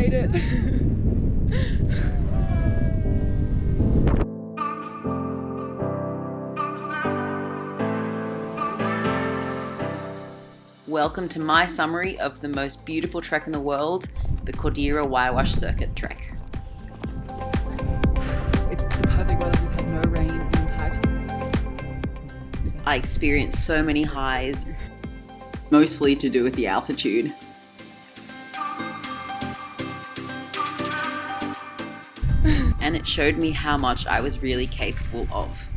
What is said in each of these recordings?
made it. Welcome to my summary of the most beautiful trek in the world, the Cordillera Huayhuash Circuit trek. It's the perfect weather. We've had no rain the entire time. I experienced so many highs, mostly to do with the altitude. And it showed me how much I was really capable of.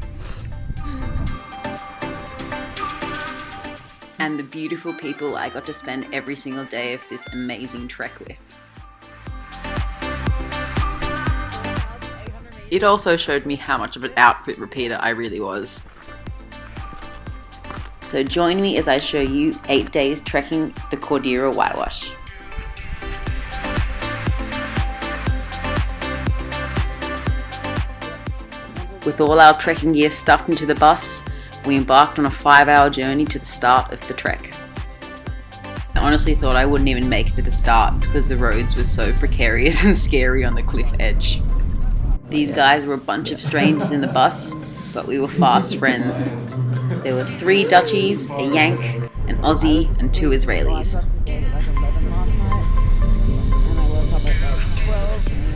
And the beautiful people I got to spend every single day of this amazing trek with. It also showed me how much of an outfit repeater I really was. So join me as I show you 8 days trekking the Cordillera Huayhuash. With all our trekking gear stuffed into the bus, we embarked on a 5-hour journey to the start of the trek. I honestly thought I wouldn't even make it to the start because the roads were so precarious and scary on the cliff edge. These guys were a bunch of strangers in the bus, but we were fast friends. There were 3 Dutchies, a Yank, an Aussie, and 2 Israelis.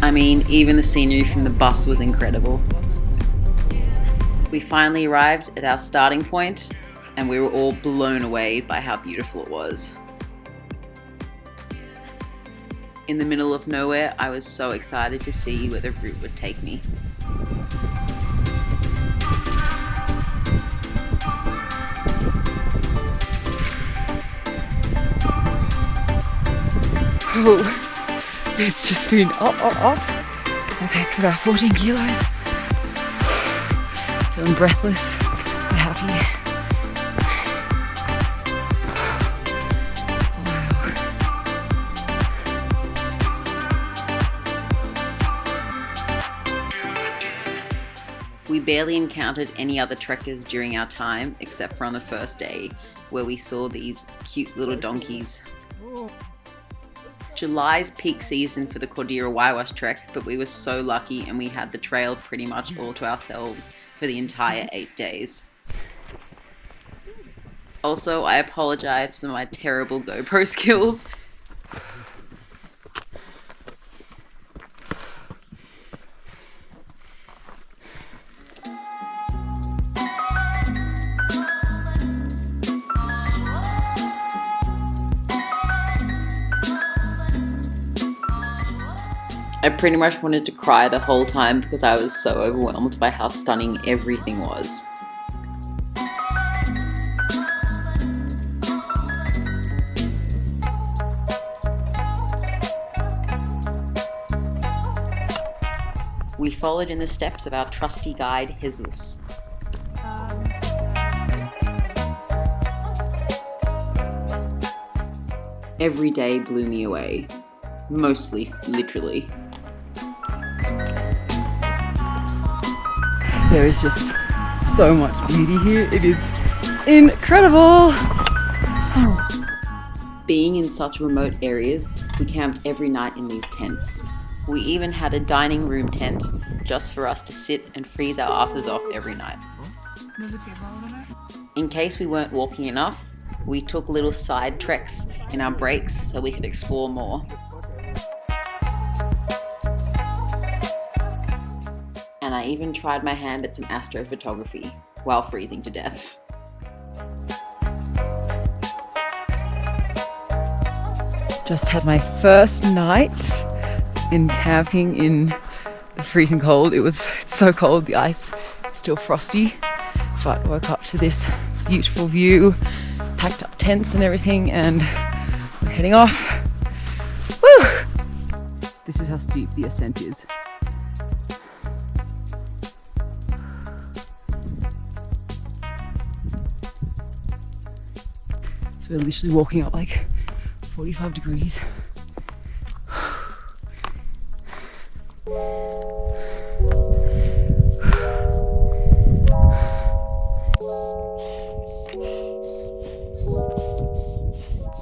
I mean, even the scenery from the bus was incredible. We finally arrived at our starting point, and we were all blown away by how beautiful it was. In the middle of nowhere, I was so excited to see where the route would take me. Oh, it's just been up. My pack's about 14 kilos. So I'm breathless but happy. Wow. We barely encountered any other trekkers during our time, except for on the first day, where we saw these cute little donkeys. July's peak season for the Cordillera Huayhuash trek, but we were so lucky and we had the trail pretty much all to ourselves for the entire 8 days. Also, I apologize for my terrible GoPro skills. I pretty much wanted to cry the whole time because I was so overwhelmed by how stunning everything was. We followed in the steps of our trusty guide, Jesus. Every day blew me away, mostly literally. There is just so much beauty here. It is incredible. Being in such remote areas, we camped every night in these tents. We even had a dining room tent just for us to sit and freeze our asses off every night. In case we weren't walking enough, we took little side treks in our breaks so we could explore more. And I even tried my hand at some astrophotography while freezing to death. Just had my first night in camping in the freezing cold. It's so cold, the ice, it's still frosty, but woke up to this beautiful view, packed up tents and everything, and we're heading off. Woo! This is how steep the ascent is. So we're literally walking up like 45 degrees.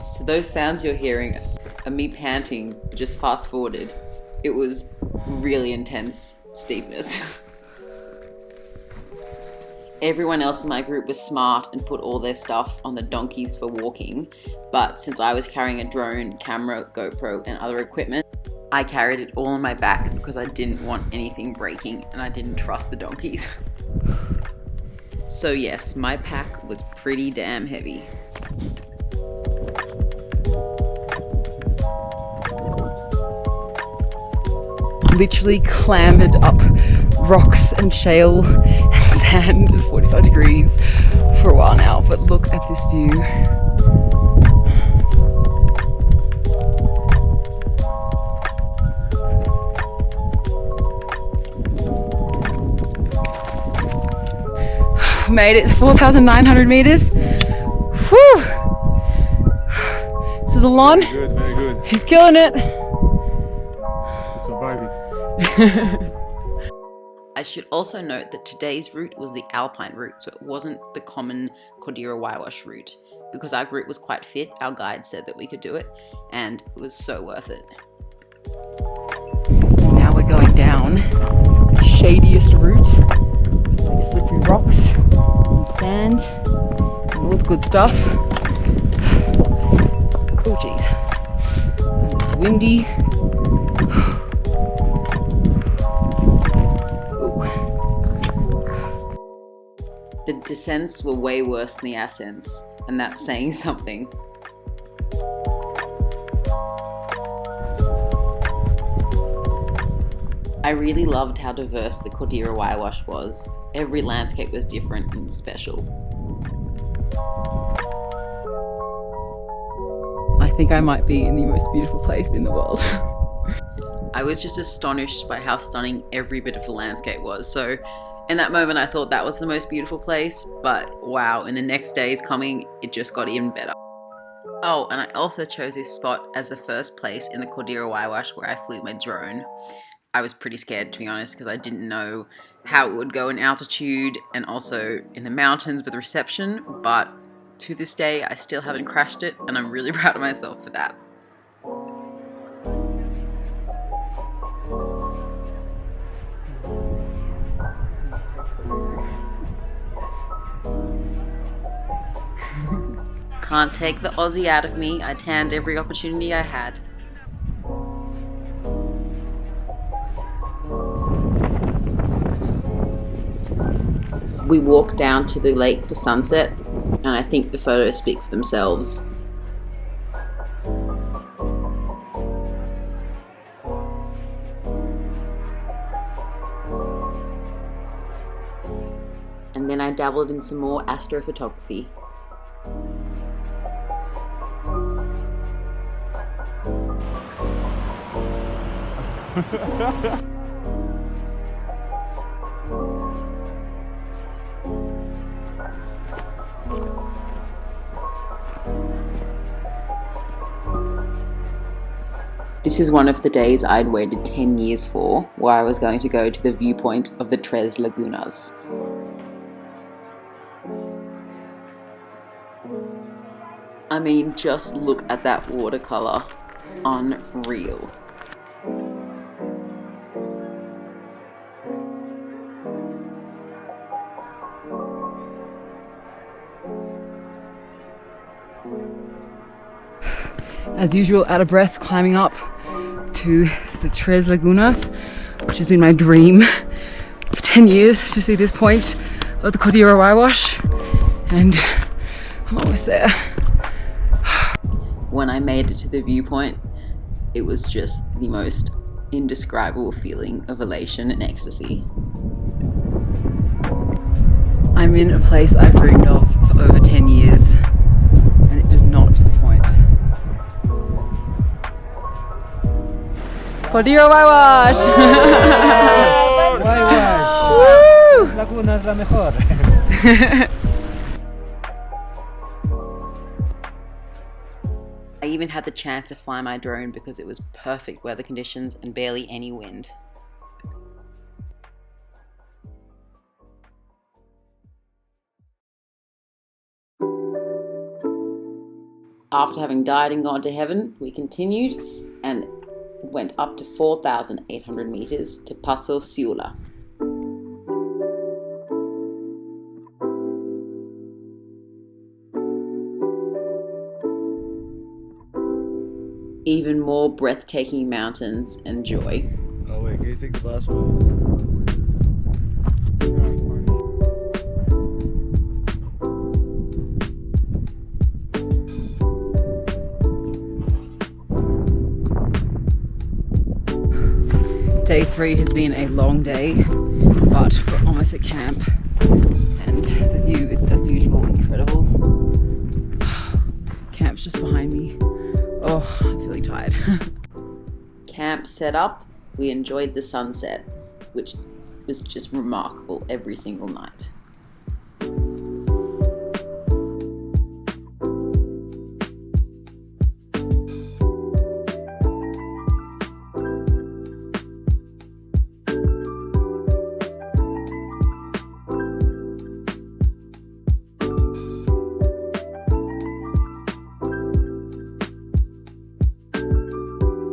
So those sounds you're hearing and me panting, just fast forwarded. It was really intense steepness. Everyone else in my group was smart and put all their stuff on the donkeys for walking, but since I was carrying a drone, camera, GoPro and other equipment, I carried it all on my back because I didn't want anything breaking and I didn't trust the donkeys. So yes, my pack was pretty damn heavy. Literally clambered up rocks and shale and sand at 45 degrees for a while now, but look at this view. Made it to 4,900 meters. Whew! This is Alon. Very good, very good. He's killing it. You're surviving. I should also note that today's route was the alpine route, so it wasn't the common Cordillera Huayhuash route. Because our group was quite fit, our guide said that we could do it, and it was so worth it. Now we're going down the shadiest route. Slippery rocks and sand and all the good stuff. Oh geez. And it's windy. The descents were way worse than the ascents, and that's saying something. I really loved how diverse the Cordillera Huayhuash was. Every landscape was different and special. I think I might be in the most beautiful place in the world. I was just astonished by how stunning every bit of the landscape was. So in that moment I thought that was the most beautiful place, but wow, in the next days coming, it just got even better. Oh, and I also chose this spot as the first place in the Cordillera Huayhuash where I flew my drone. I was pretty scared, to be honest, because I didn't know how it would go in altitude and also in the mountains with reception, but to this day I still haven't crashed it and I'm really proud of myself for that. Can't take the Aussie out of me. I tanned every opportunity I had. We walked down to the lake for sunset, and I think the photos speak for themselves. And then I dabbled in some more astrophotography. This is one of the days I'd waited 10 years for, where I was going to go to the viewpoint of the Tres Lagunas. I mean, just look at that watercolor. Unreal. As usual, out of breath, climbing up to the Tres Lagunas, which has been my dream for 10 years to see this point of the Cordillera Huayhuash, and I'm almost there. When I made it to the viewpoint, it was just the most indescribable feeling of elation and ecstasy. I'm in a place I've dreamed of for over 10 years, and it does not disappoint. Cordillera Huayhuash! Huayhuash! Lagunas la mejor. I even had the chance to fly my drone because it was perfect weather conditions and barely any wind. After having died and gone to heaven, we continued and went up to 4,800 meters to Paso Ciula. Even more breathtaking mountains and joy. Oh wait, can you take the last one? Day 3 has been a long day, but we're almost at camp and the view is as usual incredible. Camp's just behind me. Oh, I'm feeling tired. Camp set up, we enjoyed the sunset, which was just remarkable every single night.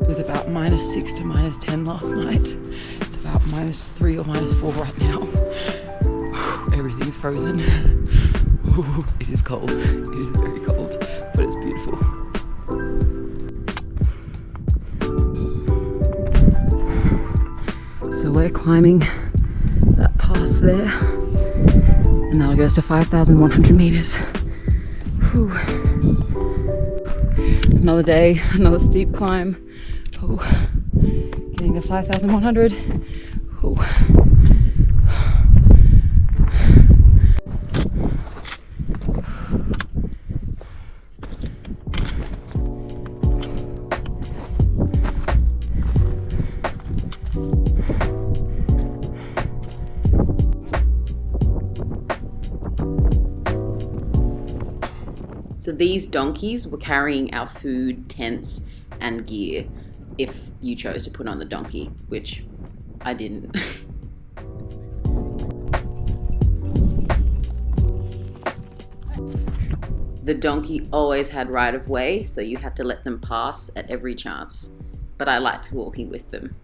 It was about -6 to -10 last night. It's about -3 or -4 right now. Everything's frozen. Ooh, it is cold. It is very cold, but it's beautiful. So we're climbing that pass there, and that'll get us to 5,100 meters. Whew. Another day, another steep climb. Ooh. Getting to 5,100. Ooh. So these donkeys were carrying our food, tents, and gear if you chose to put on the donkey, which I didn't. The donkey always had right of way, so you had to let them pass at every chance. But I liked walking with them.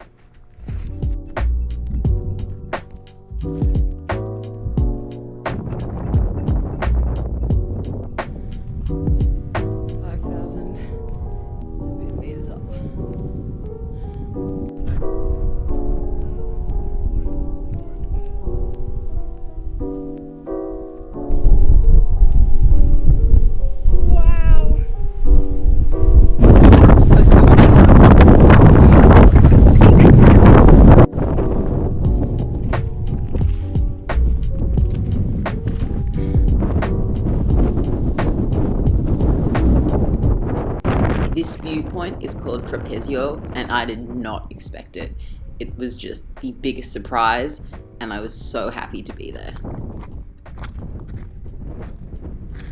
This viewpoint is called Trapezio, and I did not expect it. It was just the biggest surprise, and I was so happy to be there.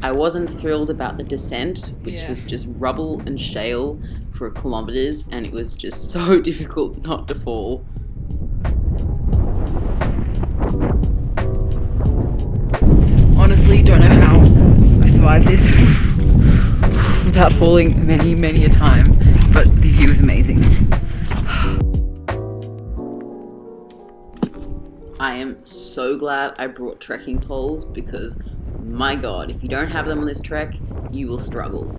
I wasn't thrilled about the descent, which was just rubble and shale for kilometers, and it was just so difficult not to fall. Honestly, don't know how I survived this without falling many a time, but the view is amazing. I am so glad I brought trekking poles because, my god, if you don't have them on this trek, you will struggle.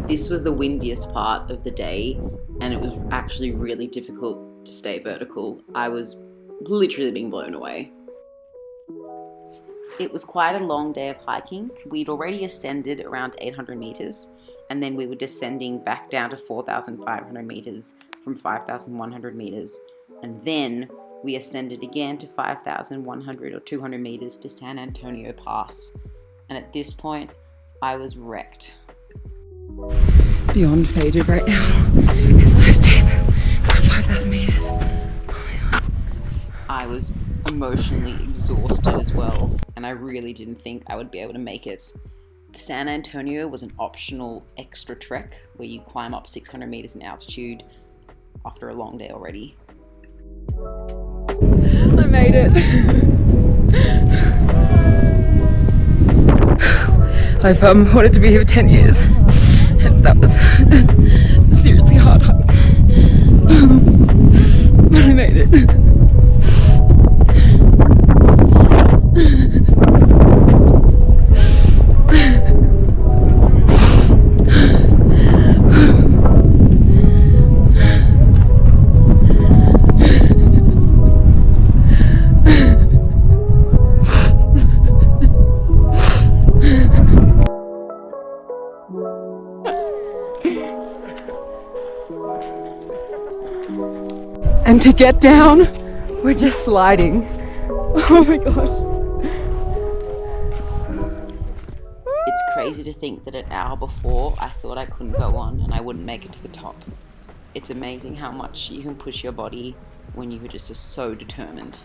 This was the windiest part of the day, and it was actually really difficult to stay vertical. I was literally being blown away. It was quite a long day of hiking. We'd already ascended around 800 meters, and then we were descending back down to 4,500 meters from 5,100 meters. And then we ascended again to 5,100 or 200 meters to San Antonio Pass. And at this point, I was wrecked. Beyond faded right now. It's so steep. We're at 5,000 meters. Oh my god. I was emotionally exhausted as well, and I really didn't think I would be able to make it. The San Antonio was an optional extra trek where you climb up 600 meters in altitude after a long day already. I made it. I've wanted to be here for 10 years, and that was a seriously hard hike. But I made it. And to get down, we're just sliding. Oh my gosh. It's crazy to think that an hour before I thought I couldn't go on and I wouldn't make it to the top. It's amazing how much you can push your body when you are just so determined.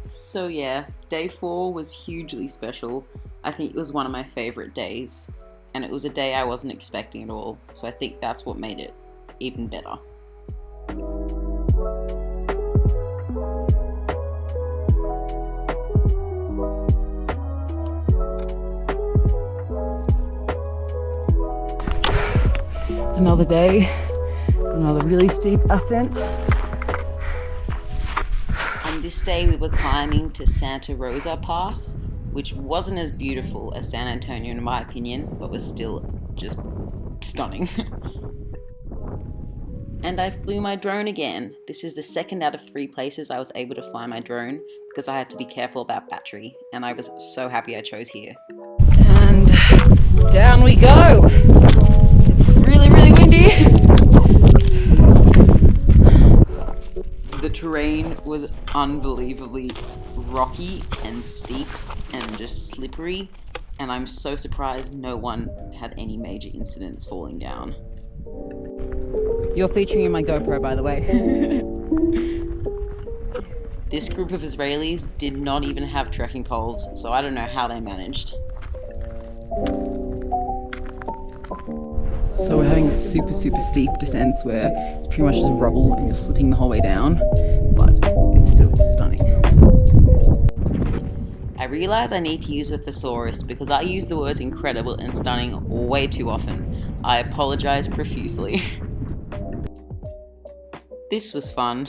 So yeah, day 4 was hugely special. I think it was one of my favourite days, and it was a day I wasn't expecting at all, so I think that's what made it even better. Another day, another really steep ascent. On this day we were climbing to Santa Rosa Pass, which wasn't as beautiful as San Antonio in my opinion, but was still just stunning. And I flew my drone again. This is the second out of 3 places I was able to fly my drone because I had to be careful about battery, and I was so happy I chose here. And down we go. It's really, really windy. The terrain was unbelievably rocky and steep and just slippery, and I'm so surprised no one had any major incidents falling down. You're featuring in my GoPro, by the way. This group of Israelis did not even have trekking poles, so I don't know how they managed. So we're having super, super steep descents where it's pretty much just rubble and you're slipping the whole way down, but it's still stunning. I realise I need to use a thesaurus because I use the words incredible and stunning way too often. I apologise profusely. This was fun.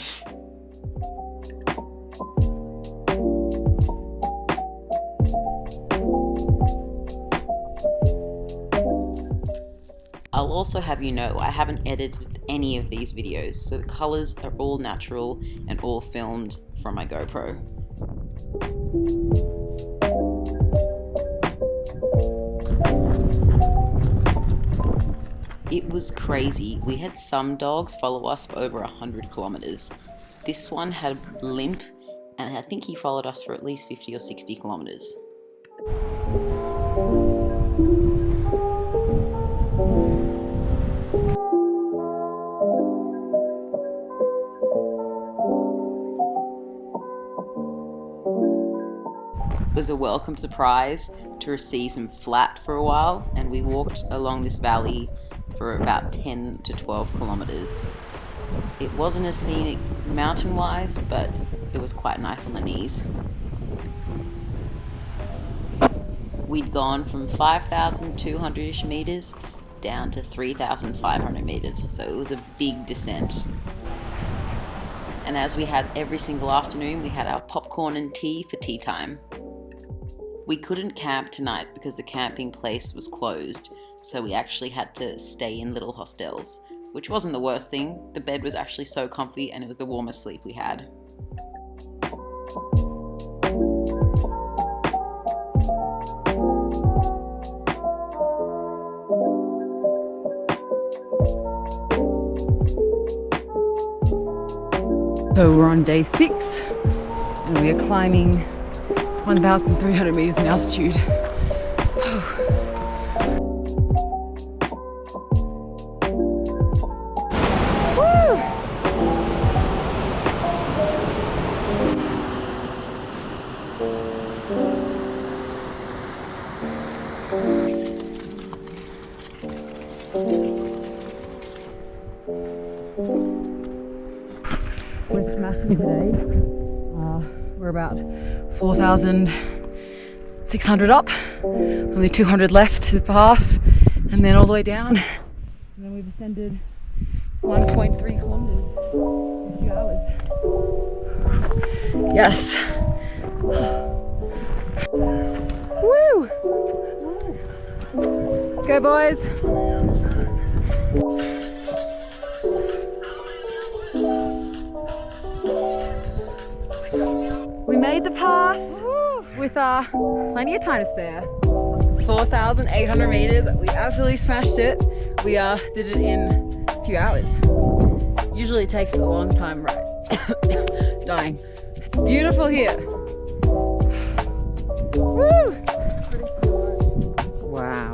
I'll also have you know I haven't edited any of these videos, so the colours are all natural and all filmed from my GoPro. It was crazy. We had some dogs follow us for over 100 kilometers. This one had limp, and I think he followed us for at least 50 or 60 kilometers. It was a welcome surprise to receive some flat for a while, and we walked along this valley for about 10 to 12 kilometers. It wasn't as scenic mountain-wise, but it was quite nice on the knees. We'd gone from 5,200-ish meters down to 3,500 meters, so it was a big descent. And as we had every single afternoon, we had our popcorn and tea for tea time. We couldn't camp tonight because the camping place was closed, so we actually had to stay in little hostels, which wasn't the worst thing. The bed was actually so comfy and it was the warmest sleep we had. So we're on day 6 and we are climbing 1,300 meters in altitude. We're smashing today. We're about 4,000 600 up, only 200 left to pass, and then all the way down. And then we've ascended 1.3 kilometers in a few hours. Yes. Woo! Go boys! We made the pass with plenty of time to spare. 4,800 meters. We absolutely smashed it. We did it in a few hours. Usually it takes a long time, right? Dying. It's beautiful here. Woo! Wow.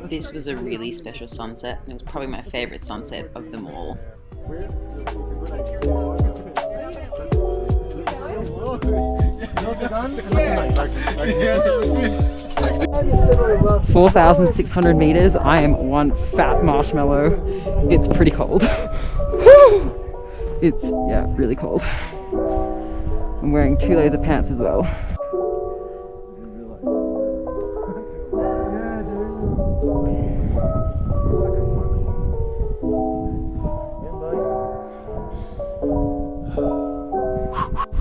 This was a really special sunset, and it was probably my favourite sunset of them all. 4,600 meters. I am one fat marshmallow. It's pretty cold. It's, yeah, really cold. I'm wearing 2 layers of pants as well.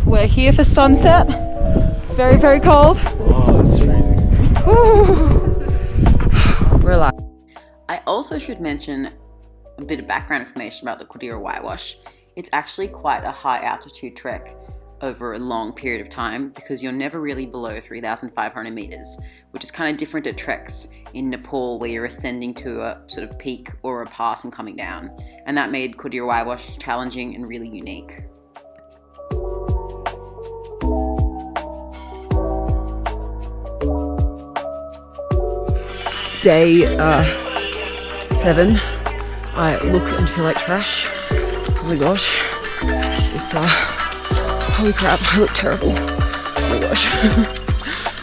We're here for sunset. It's very, very cold. Oh, it's freezing. Relax. I also should mention a bit of background information about the Cordillera Huayhuash. It's actually quite a high altitude trek over a long period of time because you're never really below 3,500 meters, which is kind of different to treks in Nepal where you're ascending to a sort of peak or a pass and coming down. And that made Cordillera Huayhuash challenging and really unique. Day 7. I look and feel like trash. Oh my gosh. It's holy crap, I look terrible. Oh my gosh.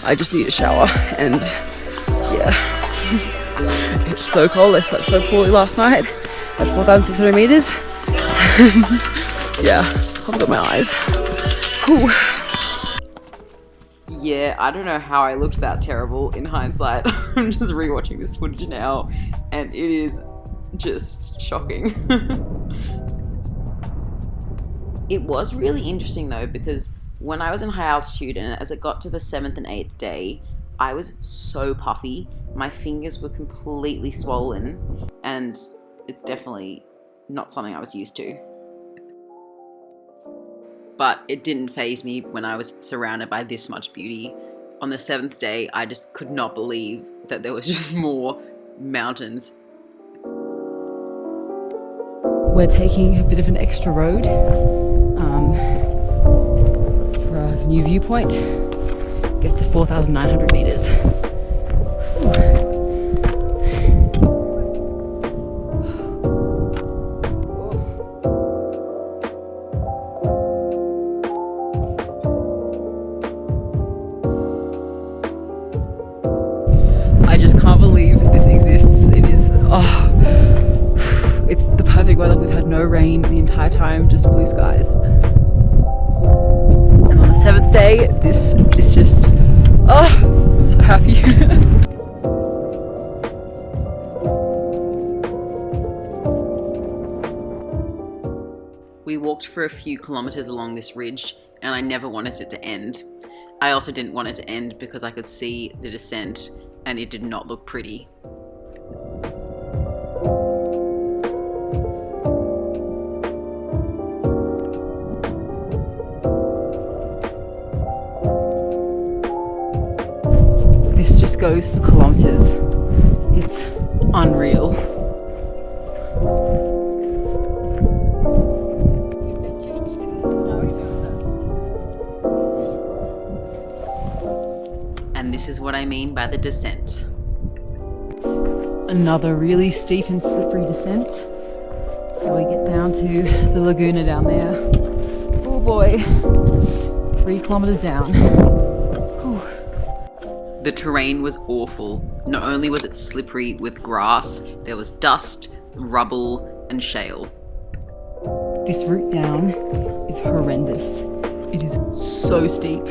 I just need a shower and yeah. It's so cold. I slept so poorly last night at 4,600 meters. And yeah, I've got my eyes. Whew. Yeah, I don't know how I looked that terrible in hindsight. I'm just rewatching this footage now and it is just shocking. It was really interesting though because when I was in high altitude and as it got to the 7th and 8th day, I was so puffy. My fingers were completely swollen and it's definitely not something I was used to. But it didn't faze me when I was surrounded by this much beauty. On the 7th day, I just could not believe that there was just more mountains. We're taking a bit of an extra road for a new viewpoint. Get to 4,900 meters. I just can't believe this exists. It is, it's the perfect weather. We've had no rain the entire time, just blue skies. And on the 7th day, this just, I'm so happy. We walked for a few kilometers along this ridge and I never wanted it to end. I also didn't want it to end because I could see the descent and it did not look pretty. This just goes for kilometers. It's unreal. And this is what I mean by the descent. Another really steep and slippery descent. So we get down to the Laguna down there. Oh boy, 3 kilometers down. Whew. The terrain was awful. Not only was it slippery with grass, there was dust, rubble, and shale. This route down is horrendous. It is so steep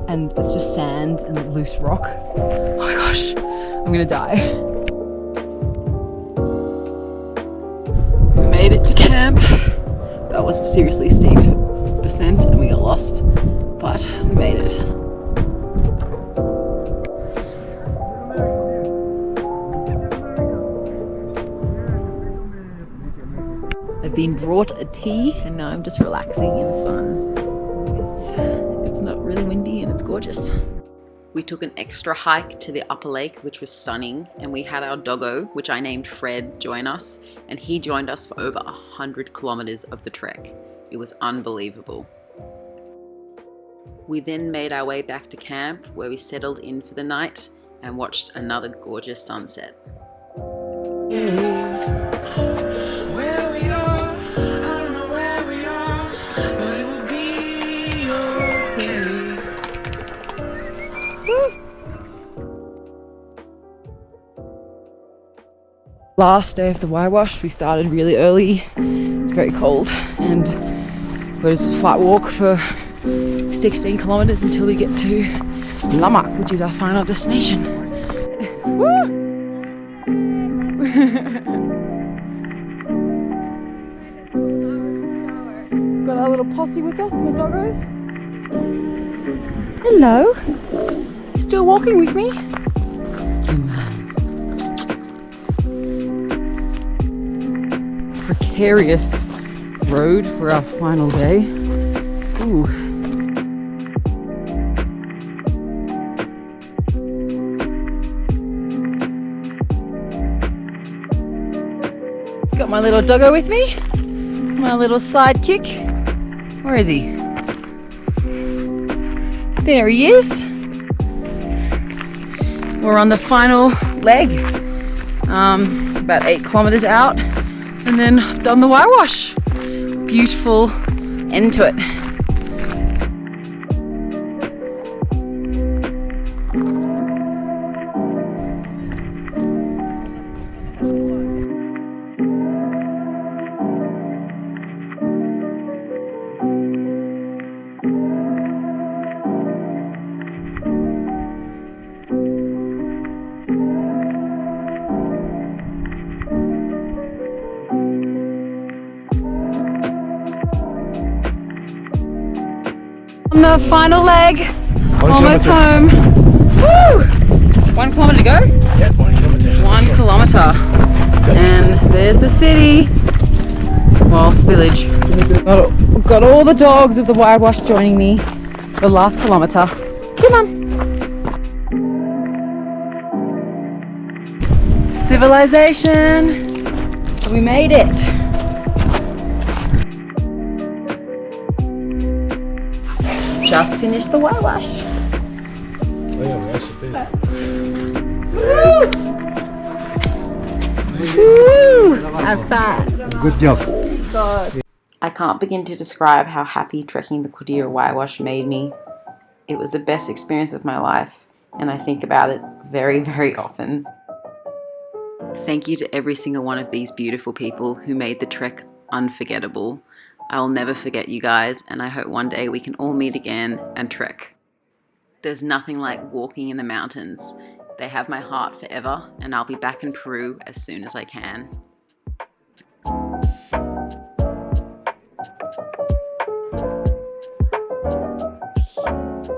and it's just sand and loose rock. Oh my gosh, I'm gonna die. We made it to camp. That was a seriously steep descent and we got lost, but we made it. I've been brought a tea and now I'm just relaxing in the sun because it's not really windy and it's gorgeous. We took an extra hike to the upper lake, which was stunning, and we had our doggo, which I named Fred, join us, and he joined us for over 100 kilometers of the trek. It was unbelievable. We then made our way back to camp where we settled in for the night and watched another gorgeous sunset. Last day of the Huayhuash, we started really early. It's very cold and we're just a flat walk for 16 kilometers until we get to Lamak, which is our final destination. Woo! Got our little posse with us and the doggos. Hello. You still walking with me? Precarious road for our final day. Ooh. Got my little doggo with me, my little sidekick. Where is he? There he is. We're on the final leg, about 8 kilometers out. And then done the Huayhuash. Beautiful end to it. On the final leg, almost home. Woo! 1 kilometer to go? Yeah, 1 kilometer. 1 kilometer. And there's the city. Well, village. Got all the dogs of the Huayhuash joining me for the last kilometer. Come on. Civilization. We made it. Just finished the Huayhuash. Oh yeah, we actually did. Woo! Have fun. Good job. I can't begin to describe how happy trekking the Cordillera Huayhuash made me. It was the best experience of my life, and I think about it very, very often. Thank you to every single one of these beautiful people who made the trek unforgettable. I'll never forget you guys, and I hope one day we can all meet again and trek. There's nothing like walking in the mountains. They have my heart forever, and I'll be back in Peru as soon as I can.